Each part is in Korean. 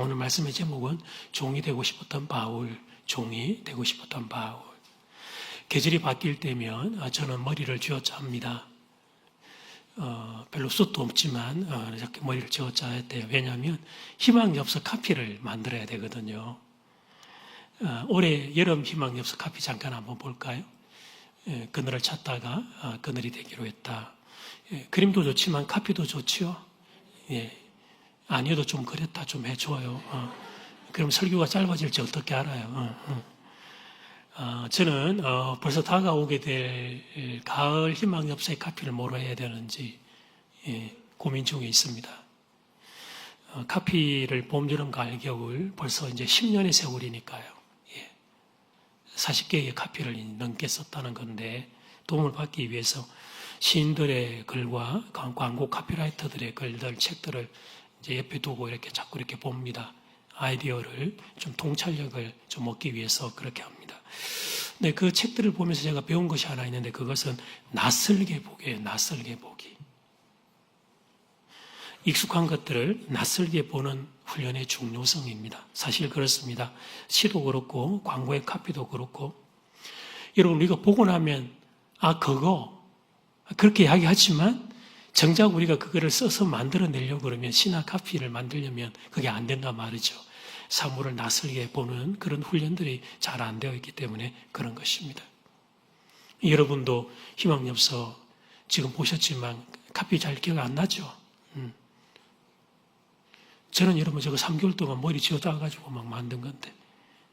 오늘 말씀의 제목은 종이 되고 싶었던 바울, 종이 되고 싶었던 바울. 계절이 바뀔 때면 저는 머리를 쥐어짭니다. 별로 숱도 없지만 이렇게 머리를 쥐어짜야 돼요. 왜냐하면 희망엽서 카피를 만들어야 되거든요. 올해 여름 희망엽서 카피 잠깐 한번 볼까요? 그늘을 찾다가 그늘이 되기로 했다. 그림도 좋지만 카피도 좋지요. 아니어도 좀 그랬다 좀 해줘요. 그럼 설교가 짧아질지 어떻게 알아요? 저는 벌써 다가오게 될 가을 희망엽서의 카피를 뭐로 해야 되는지 고민 중에 있습니다. 카피를 봄, 여름, 가을, 겨울 벌써 이제 10년의 세월이니까요. 40개의 카피를 넘게 썼다는 건데 도움을 받기 위해서 시인들의 글과 광고 카피라이터들의 글들, 책들을 이제 옆에 두고 이렇게 자꾸 이렇게 봅니다. 아이디어를 좀 통찰력을 좀 얻기 위해서 그렇게 합니다. 네, 그 책들을 보면서 제가 배운 것이 하나 있는데 그것은 낯설게 보기예요. 낯설게 보기. 익숙한 것들을 낯설게 보는 훈련의 중요성입니다. 사실 그렇습니다. 시도 그렇고 광고의 카피도 그렇고 여러분 우리가 보고 나면 그거 그렇게 이야기하지만 정작 우리가 그거를 써서 만들어내려고 그러면 시나 카피를 만들려면 그게 안 된단 말이죠. 사물을 낯설게 보는 그런 훈련들이 잘 안 되어 있기 때문에 그런 것입니다. 여러분도 희망엽서 지금 보셨지만 카피 잘 기억 안 나죠? 저는 여러분 저거 3개월 동안 머리 쥐어짜가지고 막 만든 건데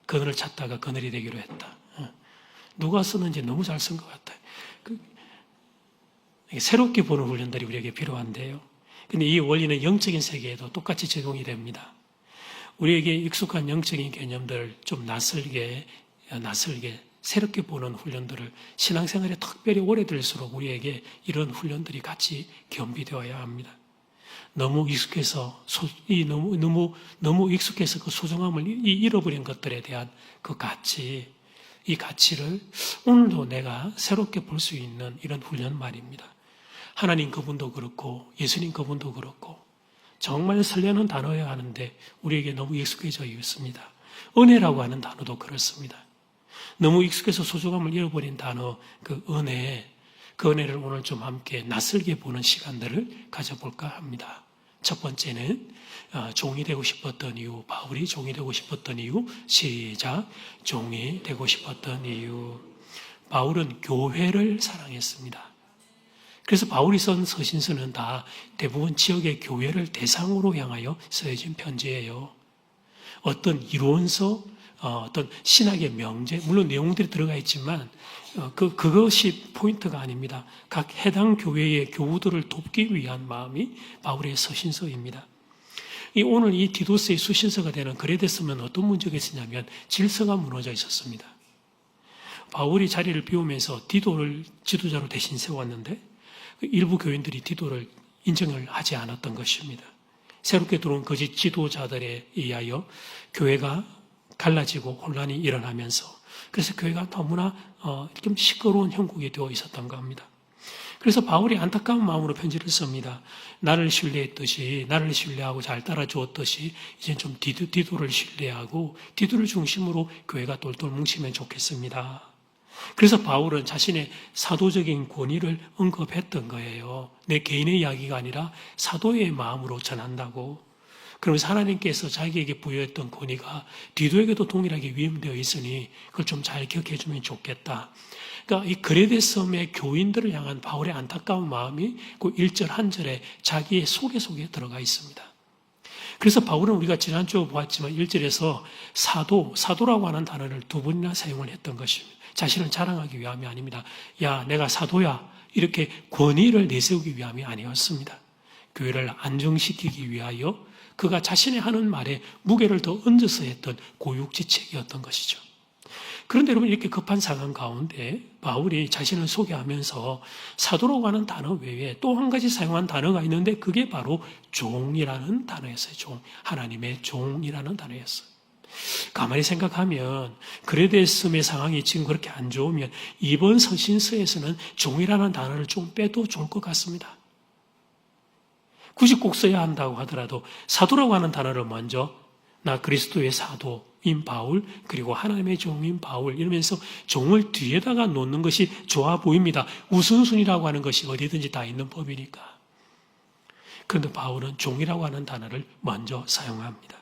그늘을 찾다가 그늘이 되기로 했다. 누가 썼는지 너무 잘 쓴 것 같아요. 새롭게 보는 훈련들이 우리에게 필요한데요. 근데 이 원리는 영적인 세계에도 똑같이 적용이 됩니다. 우리에게 익숙한 영적인 개념들을 좀 낯설게 새롭게 보는 훈련들을 신앙생활에 특별히 오래 들수록 우리에게 이런 훈련들이 같이 겸비되어야 합니다. 너무 익숙해서 너무 익숙해서 그 소중함을 잃어버린 것들에 대한 그 가치, 이 가치를 오늘도 내가 새롭게 볼 수 있는 이런 훈련 말입니다. 하나님 그분도 그렇고 예수님 그분도 그렇고 정말 설레는 단어여야 하는데 우리에게 너무 익숙해져 있습니다. 은혜라고 하는 단어도 그렇습니다. 너무 익숙해서 소중함을 잃어버린 단어, 그 은혜를 오늘 좀 함께 낯설게 보는 시간들을 가져볼까 합니다. 첫 번째는 종이 되고 싶었던 이유, 바울이 종이 되고 싶었던 이유, 시작, 종이 되고 싶었던 이유. 바울은 교회를 사랑했습니다. 그래서 바울이 쓴 서신서는 다 대부분 지역의 교회를 대상으로 향하여 쓰여진 편지예요. 어떤 이론서, 어떤 신학의 명제, 물론 내용들이 들어가 있지만 그것이 포인트가 아닙니다. 각 해당 교회의 교우들을 돕기 위한 마음이 바울의 서신서입니다. 오늘 이 디도스의 수신서가 되는 글에 됐으면 어떤 문제가 있었냐면 질서가 무너져 있었습니다. 바울이 자리를 비우면서 디도를 지도자로 대신 세웠는데 일부 교인들이 디도를 인정을 하지 않았던 것입니다. 새롭게 들어온 거짓 지도자들에 의하여 교회가 갈라지고 혼란이 일어나면서 그래서 교회가 너무나 좀 시끄러운 형국이 되어 있었던 겁니다. 그래서 바울이 안타까운 마음으로 편지를 씁니다. 나를 신뢰했듯이 나를 신뢰하고 잘 따라주었듯이 이제 좀 디도를 신뢰하고 디도를 중심으로 교회가 똘똘 뭉치면 좋겠습니다. 그래서 바울은 자신의 사도적인 권위를 언급했던 거예요. 내 개인의 이야기가 아니라 사도의 마음으로 전한다고. 그러면서 하나님께서 자기에게 부여했던 권위가 디도에게도 동일하게 위임되어 있으니 그걸 좀 잘 기억해 주면 좋겠다. 그러니까 이 그레데 섬의 교인들을 향한 바울의 안타까운 마음이 그 1절 한 절에 자기의 속에 들어가 있습니다. 그래서 바울은 우리가 지난주에 보았지만 1절에서 사도라고 하는 단어를 2번이나 사용을 했던 것입니다. 자신을 자랑하기 위함이 아닙니다. 야, 내가 사도야. 이렇게 권위를 내세우기 위함이 아니었습니다. 교회를 안정시키기 위하여 그가 자신의 하는 말에 무게를 더 얹어서 했던 고육지책이었던 것이죠. 그런데 여러분 이렇게 급한 상황 가운데 바울이 자신을 소개하면서 사도라고 하는 단어 외에 또 한 가지 사용한 단어가 있는데 그게 바로 종이라는 단어였어요. 하나님의 종이라는 단어였어요. 가만히 생각하면 그레데 섬의 상황이 지금 그렇게 안 좋으면 이번 서신서에서는 종이라는 단어를 좀 빼도 좋을 것 같습니다. 굳이 꼭 써야 한다고 하더라도 사도라고 하는 단어를 먼저 나 그리스도의 사도인 바울, 그리고 하나님의 종인 바울, 이러면서 종을 뒤에다가 놓는 것이 좋아 보입니다. 우선순위라고 하는 것이 어디든지 다 있는 법이니까. 그런데 바울은 종이라고 하는 단어를 먼저 사용합니다.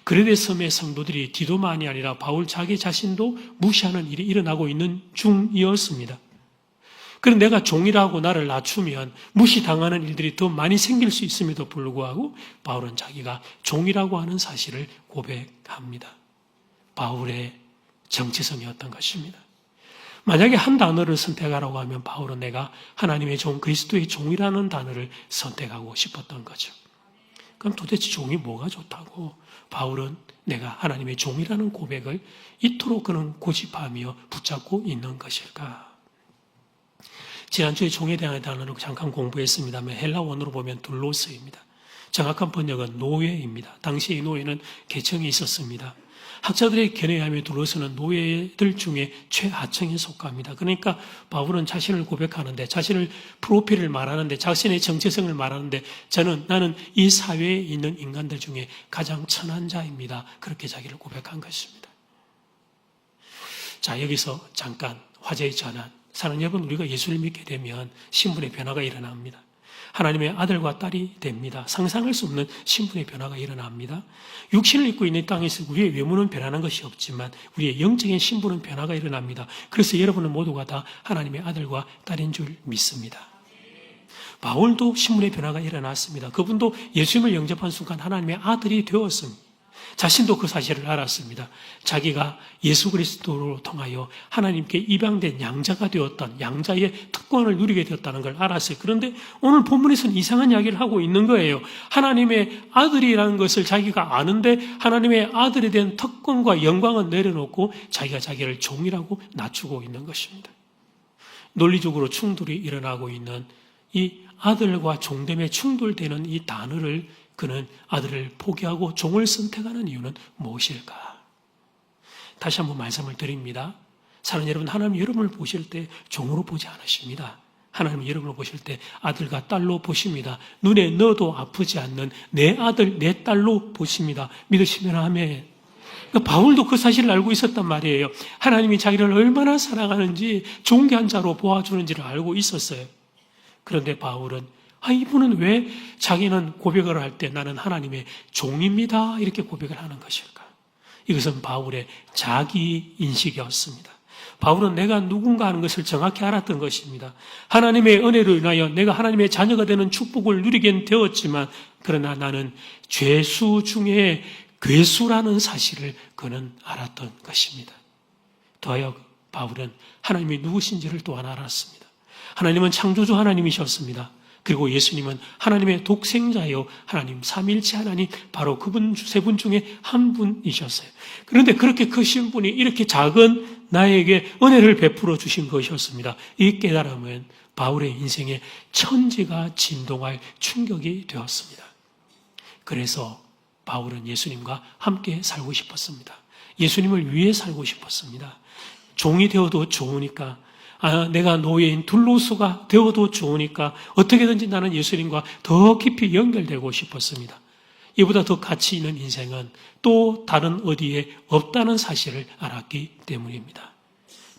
그레데 섬의 성도들이 디도만이 아니라 바울 자기 자신도 무시하는 일이 일어나고 있는 중이었습니다. 그런데 내가 종이라고 나를 낮추면 무시당하는 일들이 더 많이 생길 수 있음에도 불구하고 바울은 자기가 종이라고 하는 사실을 고백합니다. 바울의 정체성이었던 것입니다. 만약에 한 단어를 선택하라고 하면 바울은 내가 하나님의 종, 그리스도의 종이라는 단어를 선택하고 싶었던 거죠. 그럼 도대체 종이 뭐가 좋다고 바울은 내가 하나님의 종이라는 고백을 이토록 그는 고집하며 붙잡고 있는 것일까? 지난주에 종에 대한 단어를 잠깐 공부했습니다만 헬라 원어로 보면 둘로스입니다. 정확한 번역은 노예입니다. 당시 이 노예는 계층이 있었습니다. 학자들의 견해에 의하면 둘로스는 노예들 중에 최하층에 속합니다. 그러니까 바울은 자신을 고백하는데, 자신을 프로필을 말하는데, 자신의 정체성을 말하는데 나는 이 사회에 있는 인간들 중에 가장 천한 자입니다. 그렇게 자기를 고백한 것입니다. 자, 여기서 잠깐 화제의 전환. 사랑하는 여러분, 우리가 예수를 믿게 되면 신분의 변화가 일어납니다. 하나님의 아들과 딸이 됩니다. 상상할 수 없는 신분의 변화가 일어납니다. 육신을 입고 있는 땅에서 우리의 외모는 변하는 것이 없지만 우리의 영적인 신분은 변화가 일어납니다. 그래서 여러분은 모두가 다 하나님의 아들과 딸인 줄 믿습니다. 바울도 신분의 변화가 일어났습니다. 그분도 예수님을 영접한 순간 하나님의 아들이 되었습니다. 자신도 그 사실을 알았습니다. 자기가 예수 그리스도로 통하여 하나님께 입양된 양자가 되었던, 양자의 특권을 누리게 되었다는 걸 알았어요. 그런데 오늘 본문에서는 이상한 이야기를 하고 있는 거예요. 하나님의 아들이라는 것을 자기가 아는데 하나님의 아들에 대한 특권과 영광은 내려놓고 자기가 자기를 종이라고 낮추고 있는 것입니다. 논리적으로 충돌이 일어나고 있는 이 아들과 종됨에 충돌되는 이 단어를 그는 아들을 포기하고 종을 선택하는 이유는 무엇일까? 다시 한번 말씀을 드립니다. 사랑하는 여러분, 하나님 여러분을 보실 때 종으로 보지 않으십니다. 하나님 여러분을 보실 때 아들과 딸로 보십니다. 눈에 넣어도 아프지 않는 내 아들, 내 딸로 보십니다. 믿으시면 아멘. 바울도 그 사실을 알고 있었단 말이에요. 하나님이 자기를 얼마나 사랑하는지 존귀한 자로 보아주는지를 알고 있었어요. 그런데 바울은 이분은 왜 자기는 고백을 할 때 나는 하나님의 종입니다 이렇게 고백을 하는 것일까? 이것은 바울의 자기 인식이었습니다. 바울은 내가 누군가 하는 것을 정확히 알았던 것입니다. 하나님의 은혜로 인하여 내가 하나님의 자녀가 되는 축복을 누리게 되었지만 그러나 나는 죄수 중에 괴수라는 사실을 그는 알았던 것입니다. 더하여 바울은 하나님이 누구신지를 또한 알았습니다. 하나님은 창조주 하나님이셨습니다. 그리고 예수님은 하나님의 독생자요, 하나님 삼일체 하나님, 바로 그분 세 분 중에 한 분이셨어요. 그런데 그렇게 크신 분이 이렇게 작은 나에게 은혜를 베풀어 주신 것이었습니다. 이 깨달음은 바울의 인생에 천지가 진동할 충격이 되었습니다. 그래서 바울은 예수님과 함께 살고 싶었습니다. 예수님을 위해 살고 싶었습니다. 종이 되어도 좋으니까, 내가 노예인 둘로스가 되어도 좋으니까 어떻게든지 나는 예수님과 더 깊이 연결되고 싶었습니다. 이보다 더 가치 있는 인생은 또 다른 어디에 없다는 사실을 알았기 때문입니다.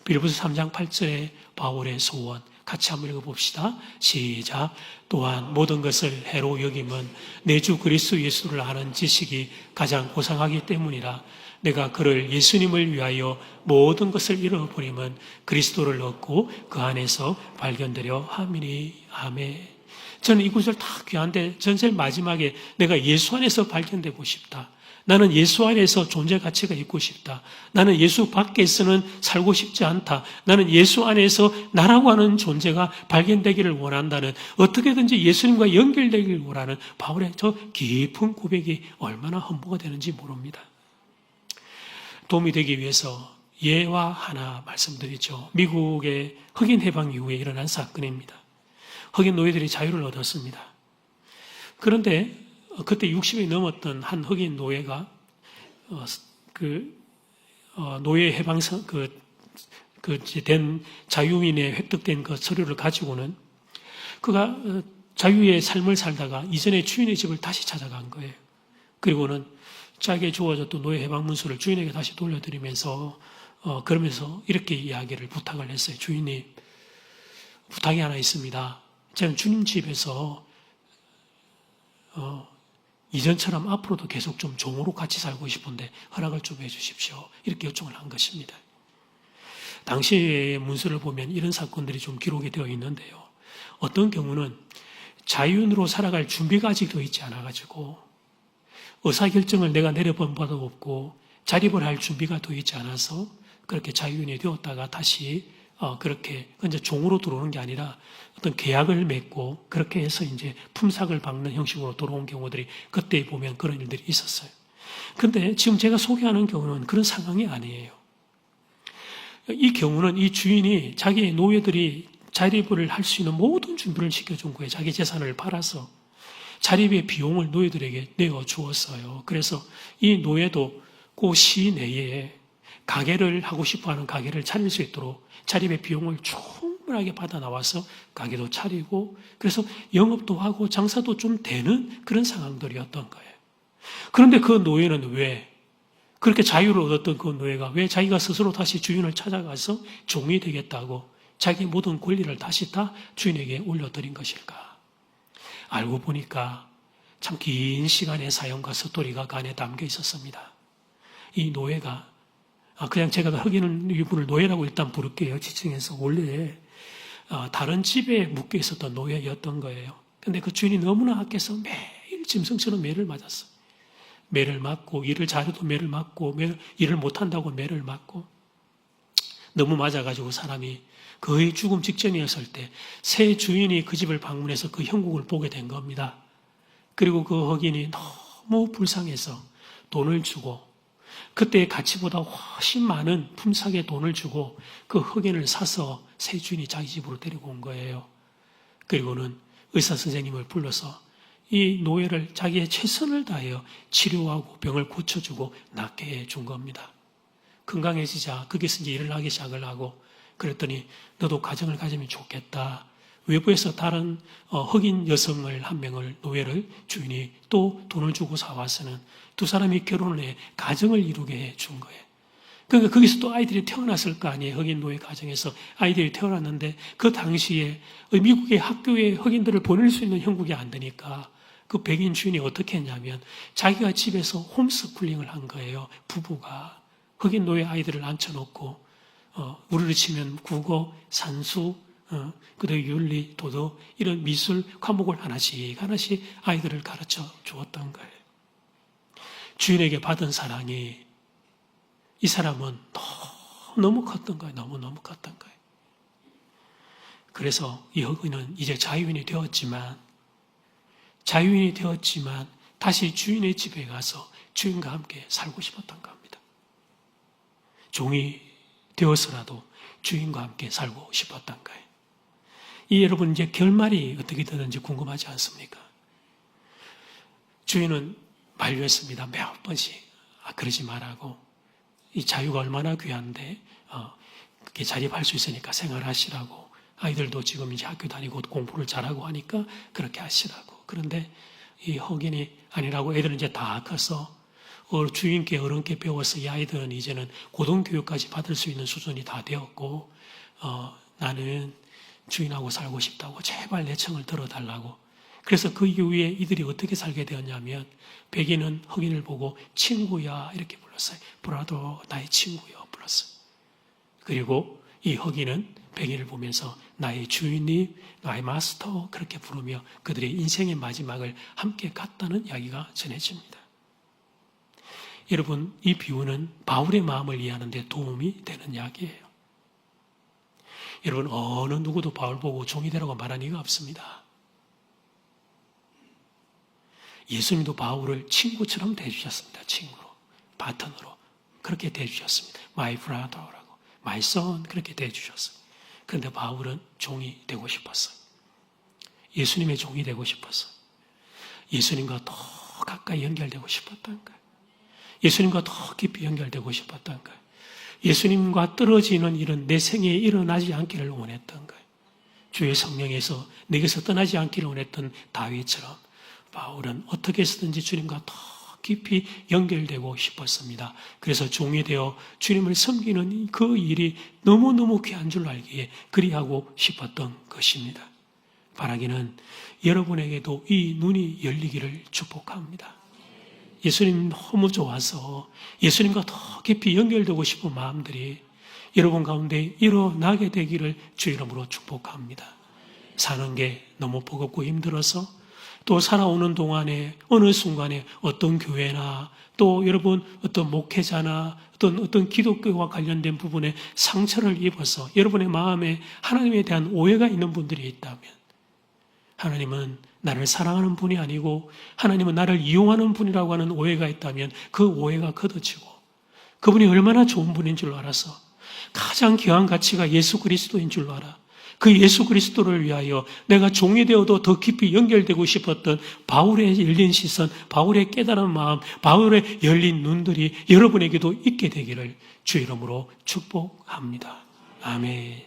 빌립보서 3장 8절에 바울의 소원 같이 한번 읽어봅시다. 시작. 또한 모든 것을 해로 여김은 내 주 그리스도 예수를 아는 지식이 가장 고상하기 때문이라. 내가 그를 예수님을 위하여 모든 것을 잃어버리면 그리스도를 얻고 그 안에서 발견되려 함이니. 아멘. 저는 이 구절 다 귀한데 전체 마지막에 내가 예수 안에서 발견되고 싶다. 나는 예수 안에서 존재 가치가 있고 싶다. 나는 예수 밖에서는 살고 싶지 않다. 나는 예수 안에서 나라고 하는 존재가 발견되기를 원한다는, 어떻게든지 예수님과 연결되기를 원하는 바울의 저 깊은 고백이 얼마나 헌보가 되는지 모릅니다. 도움이 되기 위해서 예와 하나 말씀드리죠. 미국의 흑인 해방 이후에 일어난 사건입니다. 흑인 노예들이 자유를 얻었습니다. 그런데 그때 60이 넘었던 한 흑인 노예가 노예 해방 된 자유인의 획득된 그 서류를 가지고는 그가 자유의 삶을 살다가 이전에 주인의 집을 다시 찾아간 거예요. 그리고는 자기의 주어졌던 노예 해방 문서를 주인에게 다시 돌려드리면서 그러면서 이렇게 이야기를 부탁을 했어요. 주인님, 부탁이 하나 있습니다. 저는 주님 집에서 이전처럼 앞으로도 계속 좀 종으로 같이 살고 싶은데 허락을 좀 해주십시오. 이렇게 요청을 한 것입니다. 당시의 문서를 보면 이런 사건들이 좀 기록이 되어 있는데요. 어떤 경우는 자유인으로 살아갈 준비가 아직 더 있지 않아가지고 의사결정을 내가 내려본 바도 없고 자립을 할 준비가 더 있지 않아서 그렇게 자유인이 되었다가 다시 그렇게 이제 종으로 들어오는 게 아니라 어떤 계약을 맺고 그렇게 해서 이제 품삯을 받는 형식으로 들어온 경우들이 그때 보면 그런 일들이 있었어요. 근데 지금 제가 소개하는 경우는 그런 상황이 아니에요. 이 경우는 이 주인이 자기의 노예들이 자립을 할 수 있는 모든 준비를 시켜준 거예요. 자기 재산을 팔아서 자립의 비용을 노예들에게 내어 주었어요. 그래서 이 노예도 그 시내에 가게를 하고 싶어하는 가게를 차릴 수 있도록 자립의 비용을 충분하게 받아 나와서 가게도 차리고 그래서 영업도 하고 장사도 좀 되는 그런 상황들이었던 거예요. 그런데 그 노예는 왜 그렇게 자유를 얻었던 그 노예가 왜 자기가 스스로 다시 주인을 찾아가서 종이 되겠다고 자기 모든 권리를 다시 다 주인에게 올려드린 것일까? 알고 보니까 참 긴 시간의 사연과 스토리가 그 안에 담겨 있었습니다. 이 노예가 그냥 제가 흑인 이분을 노예라고 일단 부를게요. 지칭해서 원래 다른 집에 묶여 있었던 노예였던 거예요. 근데 그 주인이 너무나 악해서 매일 짐승처럼 매를 맞았어요. 매를 맞고 일을 잘해도 매를 맞고 일을 못한다고 매를 맞고 너무 맞아가지고 사람이 거의 죽음 직전이었을 때 새 주인이 그 집을 방문해서 그 형국을 보게 된 겁니다. 그리고 그 흑인이 너무 불쌍해서 돈을 주고 그때의 가치보다 훨씬 많은 품삯의 돈을 주고 그 흑인을 사서 새 주인이 자기 집으로 데리고 온 거예요. 그리고는 의사 선생님을 불러서 이 노예를 자기의 최선을 다하여 치료하고 병을 고쳐주고 낫게 해준 겁니다. 건강해지자 거기서 이제 일을 하기 시작을 하고 그랬더니 너도 가정을 가지면 좋겠다. 외부에서 다른 흑인 여성을 한 명을 노예를 주인이 또 돈을 주고 사와서는 두 사람이 결혼을 해 가정을 이루게 해준 거예요. 그러니까 거기서 또 아이들이 태어났을 거 아니에요. 흑인 노예 가정에서 아이들이 태어났는데 그 당시에 미국의 학교에 흑인들을 보낼 수 있는 형국이 안 되니까 그 백인 주인이 어떻게 했냐면 자기가 집에서 홈스쿨링을 한 거예요. 부부가 흑인 노예 아이들을 앉혀놓고 우리로 치면 국어, 산수, 그다음에 윤리, 도덕 이런 미술 과목을 하나씩 아이들을 가르쳐 주었던 거예요. 주인에게 받은 사랑이 이 사람은 너무 컸던 거예요. 너무 컸던 거예요. 그래서 이 흑인은 이제 자유인이 되었지만 다시 주인의 집에 가서 주인과 함께 살고 싶었던 겁니다. 종이 되어서라도 주인과 함께 살고 싶었던 거예요. 이 여러분 이제 결말이 어떻게 되는지 궁금하지 않습니까? 주인은 만류했습니다. 몇 번씩 그러지 말라고 이 자유가 얼마나 귀한데 그렇게 자립할 수 있으니까 생활하시라고 아이들도 지금 이제 학교 다니고 공부를 잘하고 하니까 그렇게 하시라고. 그런데 이 흑인이 아니라고 애들은 이제 다 커서 주인께 어른께 배워서 이 아이들은 이제는 고등교육까지 받을 수 있는 수준이 다 되었고 나는 주인하고 살고 싶다고 제발 내 청을 들어달라고. 그래서 그 이후에 이들이 어떻게 살게 되었냐면 백인은 흑인을 보고 친구야 이렇게 불렀어요. 브라더 나의 친구야 불렀어요. 그리고 이 흑인은 백인을 보면서 나의 주인님, 나의 마스터 그렇게 부르며 그들의 인생의 마지막을 함께 갔다는 이야기가 전해집니다. 여러분 이 비유는 바울의 마음을 이해하는 데 도움이 되는 이야기예요. 여러분 어느 누구도 바울 보고 종이 되라고 말한 이유가 없습니다. 예수님도 바울을 친구처럼 대해주셨습니다. 친구로, 바턴으로 그렇게 대해주셨습니다. My brother라고, my son 그렇게 대해주셨어요. 그런데 바울은 종이 되고 싶었어요. 예수님의 종이 되고 싶었어요. 예수님과 더 가까이 연결되고 싶었던 거예요. 예수님과 더 깊이 연결되고 싶었던 거예요. 예수님과 떨어지는 일은 내 생애에 일어나지 않기를 원했던 거예요. 주의 성령에서 내게서 떠나지 않기를 원했던 다윗처럼 바울은 어떻게 해서든지 주님과 더 깊이 연결되고 싶었습니다. 그래서 종이 되어 주님을 섬기는 그 일이 너무너무 귀한 줄 알기에 그리하고 싶었던 것입니다. 바라기는 여러분에게도 이 눈이 열리기를 축복합니다. 예수님 너무 좋아서 예수님과 더 깊이 연결되고 싶은 마음들이 여러분 가운데 일어나게 되기를 주 이름으로 축복합니다. 사는 게 너무 버겁고 힘들어서 또 살아오는 동안에 어느 순간에 어떤 교회나 또 여러분 어떤 목회자나 어떤 기독교와 관련된 부분에 상처를 입어서 여러분의 마음에 하나님에 대한 오해가 있는 분들이 있다면 하나님은 나를 사랑하는 분이 아니고 하나님은 나를 이용하는 분이라고 하는 오해가 있다면 그 오해가 걷어지고 그분이 얼마나 좋은 분인 줄 알아서 가장 귀한 가치가 예수 그리스도인 줄 알아. 그 예수 그리스도를 위하여 내가 종이 되어도 더 깊이 연결되고 싶었던 바울의 열린 시선, 바울의 깨달은 마음, 바울의 열린 눈들이 여러분에게도 있게 되기를 주 이름으로 축복합니다. 아멘.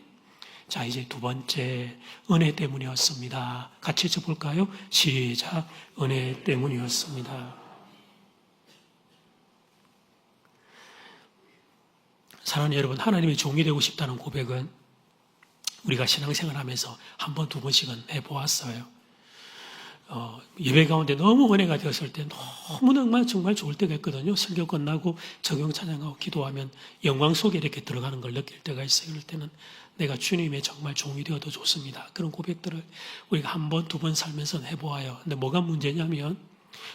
자, 이제 두 번째, 은혜 때문이었습니다. 같이 해볼까요? 시작. 은혜 때문이었습니다. 사랑하는 여러분, 하나님의 종이 되고 싶다는 고백은 우리가 신앙생활 하면서 한 번, 두 번씩은 해보았어요. 예배 가운데 너무 은혜가 되었을 때 너무 정말 좋을 때가 있거든요. 설교 끝나고 적용 찬양하고 기도하면 영광 속에 이렇게 들어가는 걸 느낄 때가 있어요. 그럴 때는 내가 주님의 정말 종이 되어도 좋습니다. 그런 고백들을 우리가 한 번, 두 번 살면서 해보아요. 근데 뭐가 문제냐면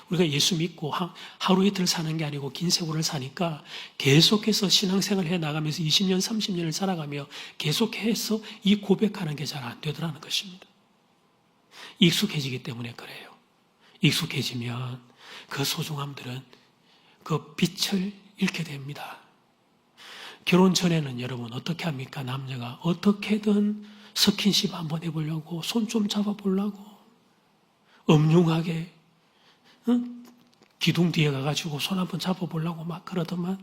우리가 예수 믿고 하루 이틀 사는 게 아니고 긴 세월을 사니까 계속해서 신앙생활을 해나가면서 20년, 30년을 살아가며 계속해서 이 고백하는 게 잘 안 되더라는 것입니다. 익숙해지기 때문에 그래요. 익숙해지면 그 소중함들은 그 빛을 잃게 됩니다. 결혼 전에는 여러분 어떻게 합니까? 남녀가 어떻게든 스킨십 한번 해보려고 손 좀 잡아보려고 엄중하게 기둥 뒤에 가가지고 손 한번 잡아보려고 막 그러더만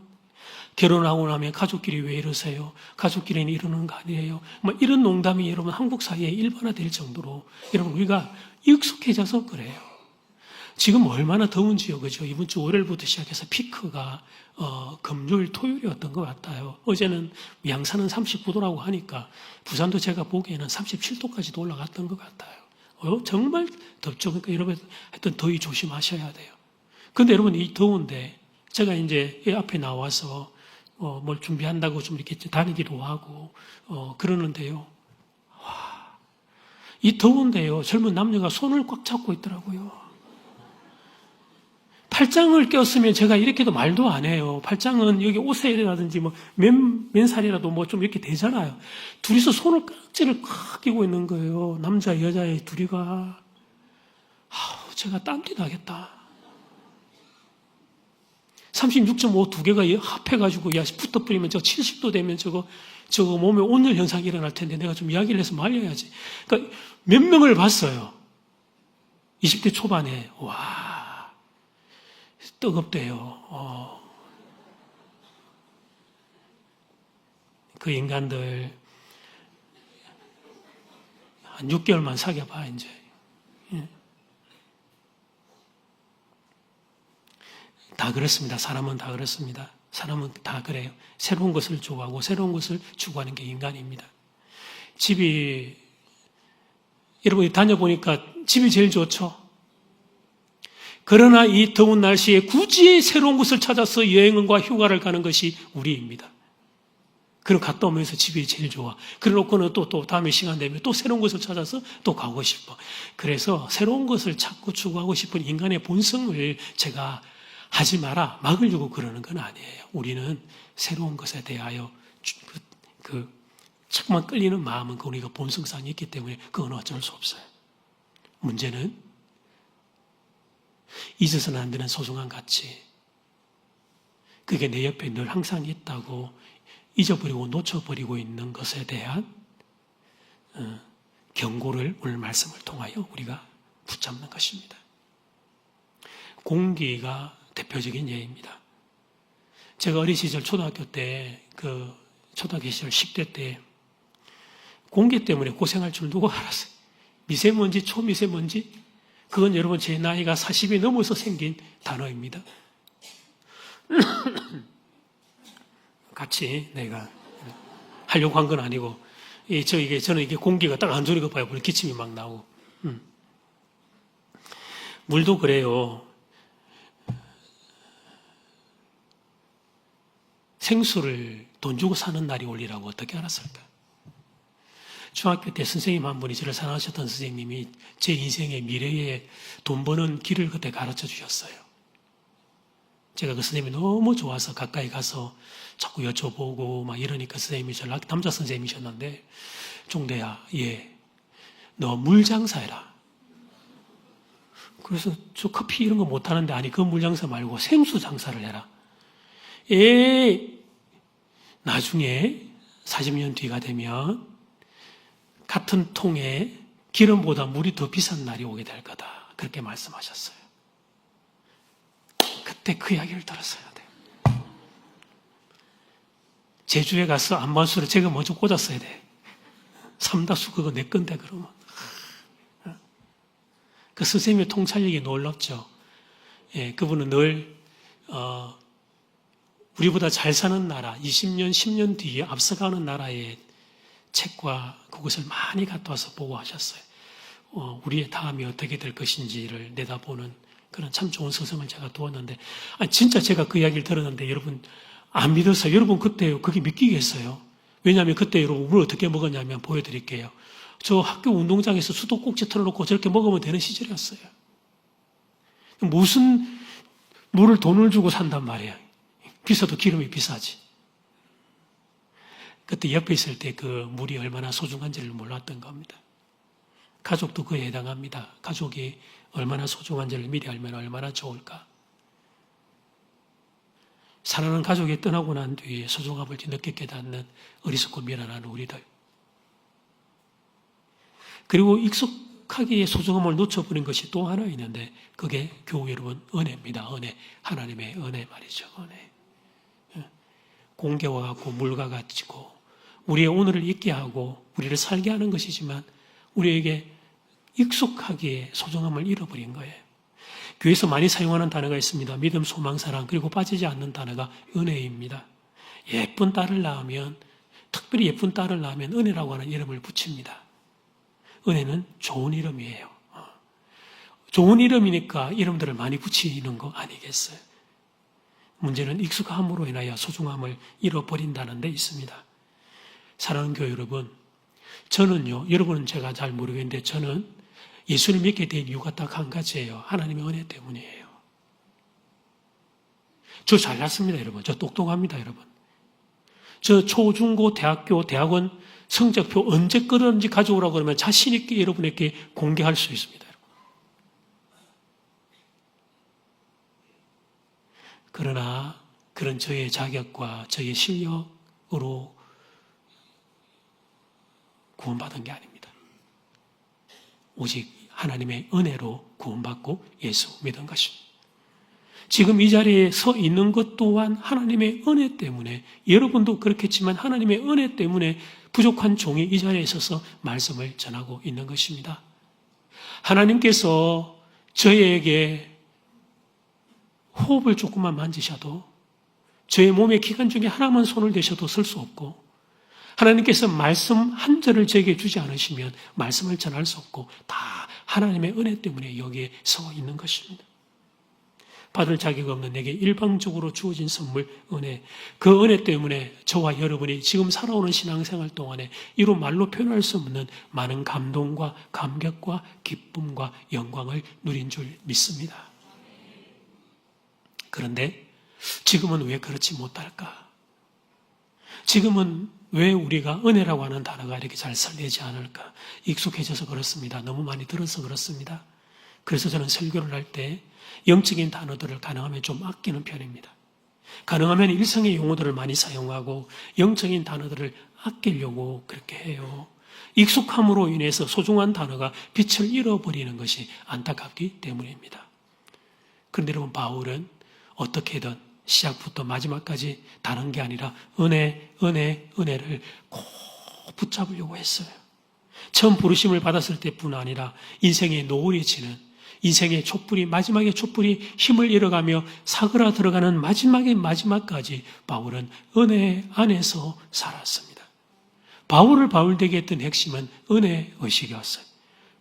결혼하고 나면 가족끼리 왜 이러세요? 가족끼리는 이러는 거 아니에요? 뭐 이런 농담이 여러분 한국 사회에 일반화될 정도로 여러분 우리가 익숙해져서 그래요. 지금 얼마나 더운지요, 그죠? 이번 주 월요일부터 시작해서 피크가 금요일, 토요일이었던 것 같아요. 어제는 양산은 39도라고 하니까 부산도 제가 보기에는 37도까지도 올라갔던 것 같아요. 정말 덥죠. 그러니까 여러분 하여튼 더위 조심하셔야 돼요. 근데 여러분 이 더운데 제가 이제 이 앞에 나와서 뭘 준비한다고 좀 이렇게 다니기도 하고 그러는데요. 와, 이 더운데요. 젊은 남녀가 손을 꽉 잡고 있더라고요. 팔짱을 꼈으면 제가 이렇게도 말도 안 해요. 팔짱은 여기 옷에라든지 뭐 맨살이라도 뭐 좀 이렇게 되잖아요. 둘이서 손을 깍지를 꽉 끼고 있는 거예요. 남자, 여자의 둘이가. 제가 땀띠 나겠다. 36.5 두 개가 합해가지고 붙어 뿌리면 저거 70도 되면 저거 몸에 온열 현상이 일어날 텐데 내가 좀 이야기를 해서 말려야지. 그러니까 몇 명을 봤어요. 20대 초반에. 와. 뜨겁대요. 그 인간들 한 6개월만 사귀어봐 이제. 다 그렇습니다. 사람은 다 그렇습니다. 사람은 다 그래요. 새로운 것을 좋아하고 새로운 것을 추구하는 게 인간입니다. 집이 여러분이 다녀보니까 집이 제일 좋죠. 그러나 이 더운 날씨에 굳이 새로운 곳을 찾아서 여행과 휴가를 가는 것이 우리입니다. 그럼 갔다 오면서 집이 제일 좋아. 그래 놓고는 또 다음에 시간 되면 또 새로운 곳을 찾아서 또 가고 싶어. 그래서 새로운 것을 찾고 추구하고 싶은 인간의 본성을 제가 하지 마라, 막으려고 그러는 건 아니에요. 우리는 새로운 것에 대하여 자꾸만 끌리는 마음은 우리가 본성상이 있기 때문에 그건 어쩔 수 없어요. 문제는 잊어서는 안 되는 소중한 가치. 그게 내 옆에 늘 항상 있다고 잊어버리고 놓쳐버리고 있는 것에 대한 경고를 오늘 말씀을 통하여 우리가 붙잡는 것입니다. 공기가 대표적인 예입니다. 제가 어린 시절 초등학교 때 초등학교 시절 10대 때 공기 때문에 고생할 줄 누가 알았어요. 미세먼지, 초미세먼지 그건 여러분 제 나이가 40이 넘어서 생긴 단어입니다. 같이 내가 하려고 한 건 아니고, 저는 이게 공기가 딱 안 좋은 거 봐요. 기침이 막 나오고. 물도 그래요. 생수를 돈 주고 사는 날이 올리라고 어떻게 알았을까? 중학교 때 선생님 한 분이 저를 사랑하셨던 선생님이 제 인생의 미래에 돈 버는 길을 그때 가르쳐 주셨어요. 제가 그 선생님이 너무 좋아서 가까이 가서 자꾸 여쭤보고 막 이러니까 선생님이 남자 선생님이셨는데, 종대야, 너 물 장사해라. 그래서 저 커피 이런 거 못하는데, 아니 그 물 장사 말고 생수 장사를 해라. 나중에 40년 뒤가 되면 같은 통에 기름보다 물이 더 비싼 날이 오게 될 거다. 그렇게 말씀하셨어요. 그때 그 이야기를 들었어야 돼. 제주에 가서 안반수를 제가 먼저 꽂았어야 돼. 삼다수 그거 내 건데 그러면. 그 선생님의 통찰력이 놀랍죠. 그분은 늘 우리보다 잘 사는 나라, 20년, 10년 뒤에 앞서가는 나라의 책과 그것을 많이 갖다 와서 보고 하셨어요. 우리의 다음이 어떻게 될 것인지를 내다보는 그런 참 좋은 서성을 제가 두었는데, 진짜 제가 그 이야기를 들었는데 여러분 안 믿었어요. 여러분 그때 그게 믿기겠어요? 왜냐하면 그때 여러분 물 어떻게 먹었냐면 보여드릴게요. 저 학교 운동장에서 수도꼭지 틀어놓고 저렇게 먹으면 되는 시절이었어요. 무슨 물을 돈을 주고 산단 말이에요. 비싸도 기름이 비싸지. 그때 옆에 있을 때 그 물이 얼마나 소중한지를 몰랐던 겁니다. 가족도 그에 해당합니다. 가족이 얼마나 소중한지를 미리 알면 얼마나 좋을까. 사랑하는 가족이 떠나고 난 뒤에 소중함을 뒤늦게 깨닫는 어리석고 미련한 우리들. 그리고 익숙하게 소중함을 놓쳐버린 것이 또 하나 있는데, 그게 교회 여러분 은혜입니다. 은혜. 하나님의 은혜 말이죠. 은혜. 공개와 같고 물과 같고 우리의 오늘을 있게 하고 우리를 살게 하는 것이지만 우리에게 익숙하게 소중함을 잃어버린 거예요. 교회에서 많이 사용하는 단어가 있습니다. 믿음, 소망, 사랑, 그리고 빠지지 않는 단어가 은혜입니다. 예쁜 딸을 낳으면, 특별히 예쁜 딸을 낳으면 은혜라고 하는 이름을 붙입니다. 은혜는 좋은 이름이에요. 좋은 이름이니까 이름들을 많이 붙이는 거 아니겠어요? 문제는 익숙함으로 인하여 소중함을 잃어버린다는 데 있습니다. 사랑하는 교회 여러분, 저는요, 여러분은 제가 잘 모르겠는데 저는 예수를 믿게 된 이유가 딱 한 가지예요. 하나님의 은혜 때문이에요. 저 잘났습니다, 여러분. 저 똑똑합니다, 여러분. 저 초, 중, 고, 대학교, 대학원 성적표 언제 끌었는지 가져오라고 그러면 자신 있게 여러분에게 공개할 수 있습니다. 그러나 그런 저의 자격과 저의 실력으로 구원받은 게 아닙니다. 오직 하나님의 은혜로 구원받고 예수 믿은 것입니다. 지금 이 자리에 서 있는 것 또한 하나님의 은혜 때문에, 여러분도 그렇겠지만 하나님의 은혜 때문에 부족한 종이 이 자리에 서서 말씀을 전하고 있는 것입니다. 하나님께서 저에게 호흡을 조금만 만지셔도, 저의 몸의 기관 중에 하나만 손을 대셔도 쓸 수 없고, 하나님께서 말씀 한 절을 저에게 주지 않으시면 말씀을 전할 수 없고, 다 하나님의 은혜 때문에 여기에 서 있는 것입니다. 받을 자격 없는 내게 일방적으로 주어진 선물, 은혜. 그 은혜 때문에 저와 여러분이 지금 살아오는 신앙생활 동안에 이루 말로 표현할 수 없는 많은 감동과 감격과 기쁨과 영광을 누린 줄 믿습니다. 그런데 지금은 왜 그렇지 못할까? 지금은 왜 우리가 은혜라고 하는 단어가 이렇게 잘 설레지 않을까? 익숙해져서 그렇습니다. 너무 많이 들어서 그렇습니다. 그래서 저는 설교를 할 때 영적인 단어들을 가능하면 좀 아끼는 편입니다. 가능하면 일상의 용어들을 많이 사용하고 영적인 단어들을 아끼려고 그렇게 해요. 익숙함으로 인해서 소중한 단어가 빛을 잃어버리는 것이 안타깝기 때문입니다. 그런데 여러분, 바울은 어떻게든 시작부터 마지막까지 다른 게 아니라 은혜를 꼭 붙잡으려고 했어요. 처음 부르심을 받았을 때뿐 아니라 인생의 노을이 지는, 인생의 촛불이, 마지막의 촛불이 힘을 잃어가며 사그라들어가는 마지막의 마지막까지 바울은 은혜 안에서 살았습니다. 바울을 바울되게 했던 핵심은 은혜 의식이었어요.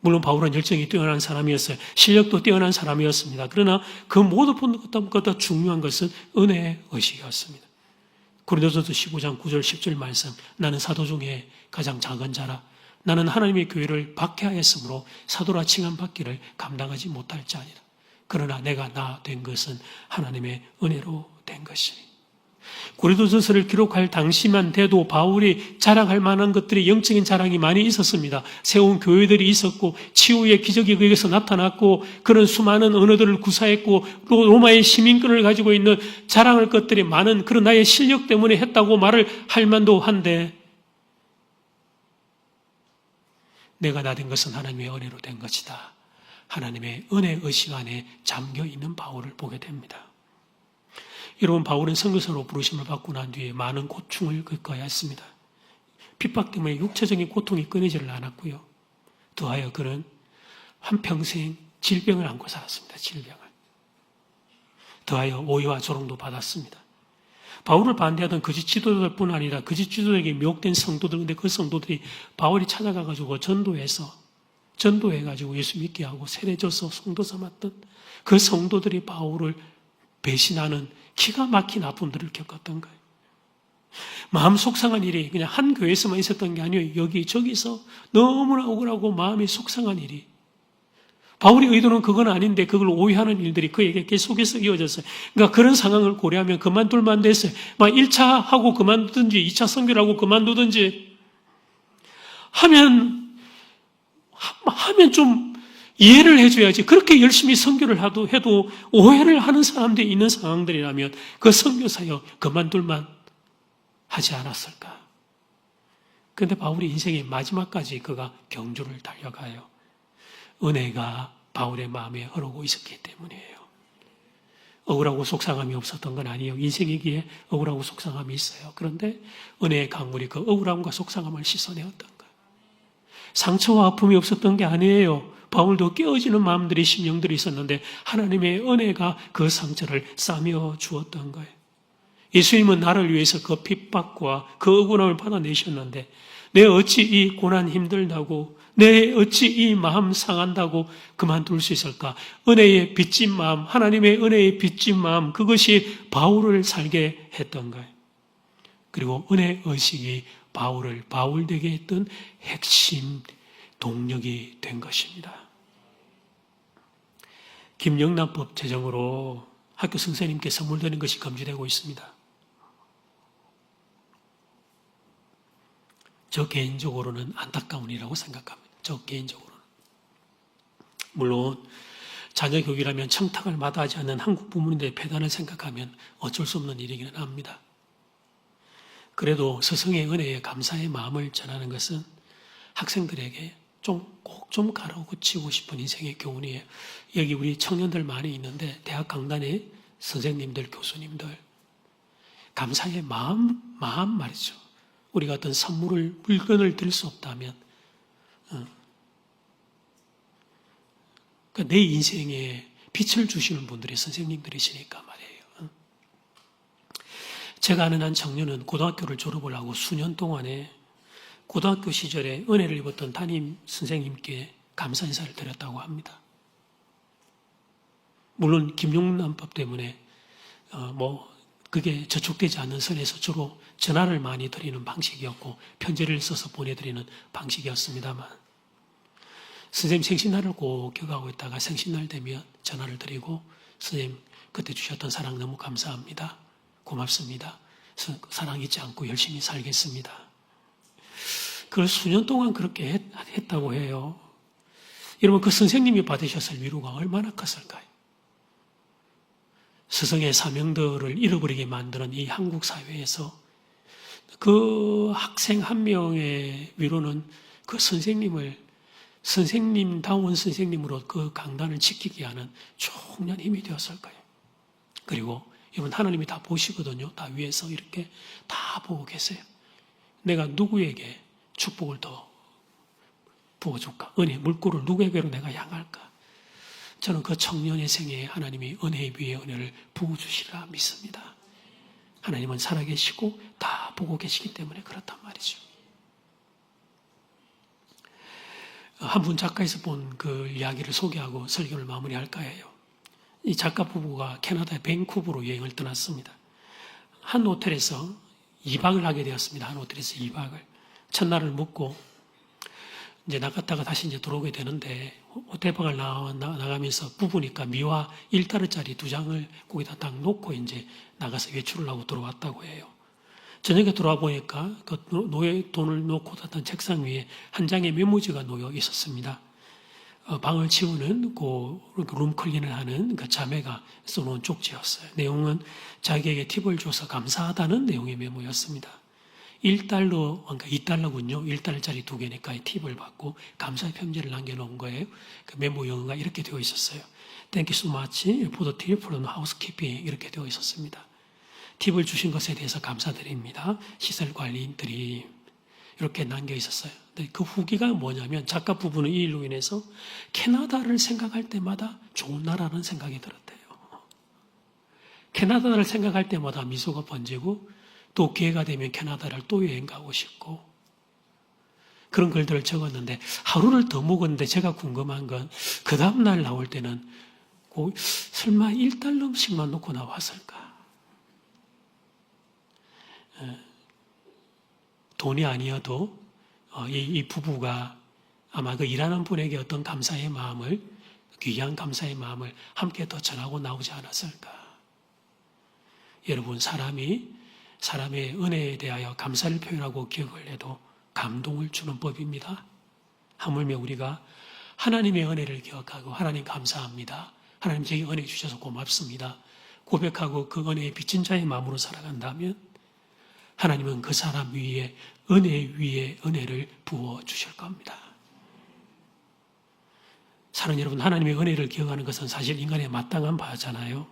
물론 바울은 열정이 뛰어난 사람이었어요. 실력도 뛰어난 사람이었습니다. 그러나 그 모든 것보다 중요한 것은 은혜 의식이었습니다. 고린도전서 15장 9절 10절 말씀, 나는 사도 중에 가장 작은 자라. 나는 하나님의 교회를 박해하였으므로 사도라 칭함받기를 감당하지 못할 자니라. 그러나 내가 나 된 것은 하나님의 은혜로 된 것이니. 고린도전서를 기록할 당시만 돼도 바울이 자랑할 만한 것들이, 영적인 자랑이 많이 있었습니다. 세운 교회들이 있었고 치유의 기적이 거기서 나타났고 그런 수많은 언어들을 구사했고 또 로마의 시민권을 가지고 있는 자랑할 것들이 많은 그런 나의 실력 때문에 했다고 말을 할 만도 한데, 내가 나 된 것은 하나님의 은혜로 된 것이다. 하나님의 은혜 의식 안에 잠겨 있는 바울을 보게 됩니다. 여러분, 바울은 선교사로 부르심을 받고 난 뒤에 많은 고충을 겪어야 했습니다. 핍박 때문에 육체적인 고통이 끊이지를 않았고요. 더하여 그는 한평생 질병을 안고 살았습니다. 질병을. 더하여 오해와 조롱도 받았습니다. 바울을 반대하던 거짓 지도자들뿐 아니라 거짓 지도자에게 미혹된 성도들, 근데 그 성도들이 바울이 찾아가가지고 전도해가지고 예수 믿게 하고 세례줘서 성도 삼았던 그 성도들이 바울을 배신하는 기가 막힌 아픔들을 겪었던 거예요. 마음 속상한 일이 그냥 한 교회에서만 있었던 게 아니에요. 여기저기서 너무나 억울하고 마음이 속상한 일이. 바울의 의도는 그건 아닌데 그걸 오해하는 일들이 그에게 계속해서 이어졌어요. 그러니까 그런 상황을 고려하면 그만둘 만도 했어요. 막 1차 하고 그만두든지 2차 선교를 하고 그만두든지 하면 좀 이해를 해줘야지. 그렇게 열심히 선교를 해도 오해를 하는 사람들이 있는 상황들이라면 그 선교사여 그만둘만 하지 않았을까. 그런데 바울이 인생의 마지막까지 그가 경주를 달려가요. 은혜가 바울의 마음에 흐르고 있었기 때문이에요. 억울하고 속상함이 없었던 건 아니에요. 인생이기에 억울하고 속상함이 있어요. 그런데 은혜의 강물이 그 억울함과 속상함을 씻어내었던 거예요. 상처와 아픔이 없었던 게 아니에요. 바울도 깨어지는 마음들이, 심령들이 있었는데 하나님의 은혜가 그 상처를 싸매어 주었던 거예요. 예수님은 나를 위해서 그 핍박과 그 억울함을 받아내셨는데 내 어찌 이 고난 힘들다고, 내 어찌 이 마음 상한다고 그만둘 수 있을까? 은혜의 빚진 마음, 하나님의 은혜의 빚진 마음, 그것이 바울을 살게 했던 거예요. 그리고 은혜 의식이 바울을 바울되게 했던 핵심 동력이 된 것입니다. 김영란법 제정으로 학교 선생님께 선물 드리는 것이 금지되고 있습니다. 저 개인적으로는 안타까운 일이라고 생각합니다. 저 개인적으로는. 물론 자녀 교육이라면 청탁을 마다하지 않는 한국 부모님들의 배단을 생각하면 어쩔 수 없는 일이기는 합니다. 그래도 스승의 은혜에 감사의 마음을 전하는 것은 학생들에게 꼭 좀 가르치고 싶은 인생의 교훈이에요. 여기 우리 청년들 많이 있는데 대학 강단에 선생님들, 교수님들 감사의 마음 말이죠. 우리가 어떤 물건을 들 수 없다면 그러니까 내 인생에 빛을 주시는 분들이 선생님들이시니까 말이에요. 제가 아는 한 청년은 고등학교를 졸업을 하고 수년 동안에 고등학교 시절에 은혜를 입었던 담임 선생님께 감사 인사를 드렸다고 합니다. 물론 김용남법 때문에 그게 저촉되지 않는 선에서 주로 전화를 많이 드리는 방식이었고 편지를 써서 보내드리는 방식이었습니다만 선생님 생신날을 꼭 기억하고 있다가 생신날 되면 전화를 드리고 선생님 그때 주셨던 사랑 너무 감사합니다. 고맙습니다. 사랑 잊지 않고 열심히 살겠습니다. 그걸 수년 동안 그렇게 했다고 해요. 여러분 그 선생님이 받으셨을 위로가 얼마나 컸을까요? 스승의 사명들을 잃어버리게 만드는 이 한국 사회에서 그 학생 한 명의 위로는 그 선생님다운 선생님으로 그 강단을 지키게 하는 총련 힘이 되었을 거예요. 그리고 여러분 하나님이 다 보시거든요. 다 위에서 이렇게 다 보고 계세요. 내가 누구에게 축복을 더 부어줄까? 은혜, 물꼬를 누구에게로 내가 향할까? 저는 그 청년의 생애에 하나님이 은혜 위에 은혜를 부어주시리라 믿습니다. 하나님은 살아계시고 다 보고 계시기 때문에 그렇단 말이죠. 한 분 작가에서 본 그 이야기를 소개하고 설교를 마무리할까 해요. 이 작가 부부가 캐나다의 밴쿠버로 여행을 떠났습니다. 한 호텔에서 2박을 하게 되었습니다. 한 호텔에서 2박을. 첫날을 묵고 이제 나갔다가 다시 이제 들어오게 되는데 호텔방을 나가면서 부부니까 미화 1달러짜리 2장을 거기다 딱 놓고 이제 나가서 외출을 하고 들어왔다고 해요. 저녁에 들어와 보니까 그 돈을 놓고 뒀던 책상 위에 한 장의 메모지가 놓여 있었습니다. 방을 치우는 그 룸클린을 하는 그 자매가 써놓은 쪽지였어요. 내용은 자기에게 팁을 줘서 감사하다는 내용의 메모였습니다. 1달러, 그러니까 2달러군요. 1달러짜리 2개니까 팁을 받고 감사의 편지를 남겨놓은 거예요. 그 메모 영어가 이렇게 되어 있었어요. Thank you so much for the tip from housekeeping 이렇게 되어 있었습니다. 팁을 주신 것에 대해서 감사드립니다. 시설관리인들이 이렇게 남겨 있었어요. 근데 그 후기가 뭐냐면 작가 부부는 이 일로 인해서 캐나다를 생각할 때마다 좋은 나라는 생각이 들었대요. 캐나다를 생각할 때마다 미소가 번지고 또 기회가 되면 캐나다를 또 여행 가고 싶고 그런 글들을 적었는데 하루를 더 묵었는데 제가 궁금한 건 그 다음날 나올 때는 설마 1달러씩만 놓고 나왔을까? 돈이 아니어도 이 부부가 아마 그 일하는 분에게 어떤 감사의 마음을 귀한 감사의 마음을 함께 더 전하고 나오지 않았을까? 여러분 사람의 은혜에 대하여 감사를 표현하고 기억을 해도 감동을 주는 법입니다. 하물며 우리가 하나님의 은혜를 기억하고 하나님 감사합니다. 하나님 제게 은혜 주셔서 고맙습니다. 고백하고 그 은혜에 빚진 자의 마음으로 살아간다면 하나님은 그 사람 위에 은혜 위에 은혜를 부어주실 겁니다. 사랑하는 여러분, 하나님의 은혜를 기억하는 것은 사실 인간의 마땅한 바잖아요.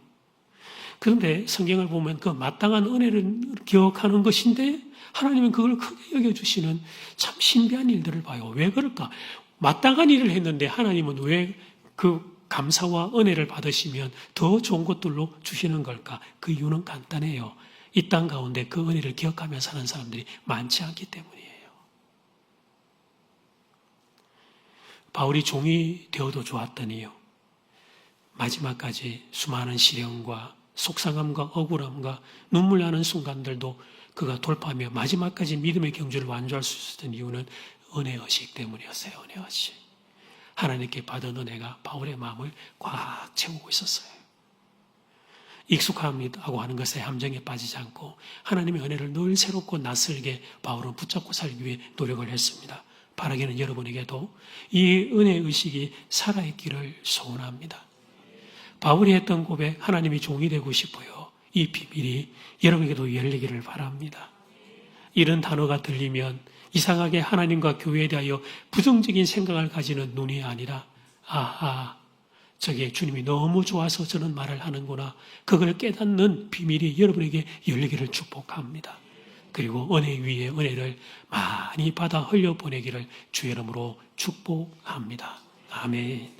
그런데 성경을 보면 그 마땅한 은혜를 기억하는 것인데 하나님은 그걸 크게 여겨주시는 참 신비한 일들을 봐요. 왜 그럴까? 마땅한 일을 했는데 하나님은 왜 그 감사와 은혜를 받으시면 더 좋은 것들로 주시는 걸까? 그 이유는 간단해요. 이 땅 가운데 그 은혜를 기억하며 사는 사람들이 많지 않기 때문이에요. 바울이 종이 되어도 좋았더니요. 마지막까지 수많은 시련과 속상함과 억울함과 눈물 나는 순간들도 그가 돌파하며 마지막까지 믿음의 경주를 완주할 수 있었던 이유는 은혜의식 때문이었어요. 은혜의식. 하나님께 받은 은혜가 바울의 마음을 꽉 채우고 있었어요. 익숙함이라고 하는 것에 함정에 빠지지 않고 하나님의 은혜를 늘 새롭고 낯설게 바울은 붙잡고 살기 위해 노력을 했습니다. 바라기는 여러분에게도 이 은혜의식이 살아있기를 소원합니다. 바울이 했던 고백, 하나님이 종이 되고 싶어요. 이 비밀이 여러분에게도 열리기를 바랍니다. 이런 단어가 들리면 이상하게 하나님과 교회에 대하여 부정적인 생각을 가지는 눈이 아니라 아하, 저게 주님이 너무 좋아서 저는 말을 하는구나. 그걸 깨닫는 비밀이 여러분에게 열리기를 축복합니다. 그리고 은혜 위에 은혜를 많이 받아 흘려보내기를 주의 이름으로 축복합니다. 아멘.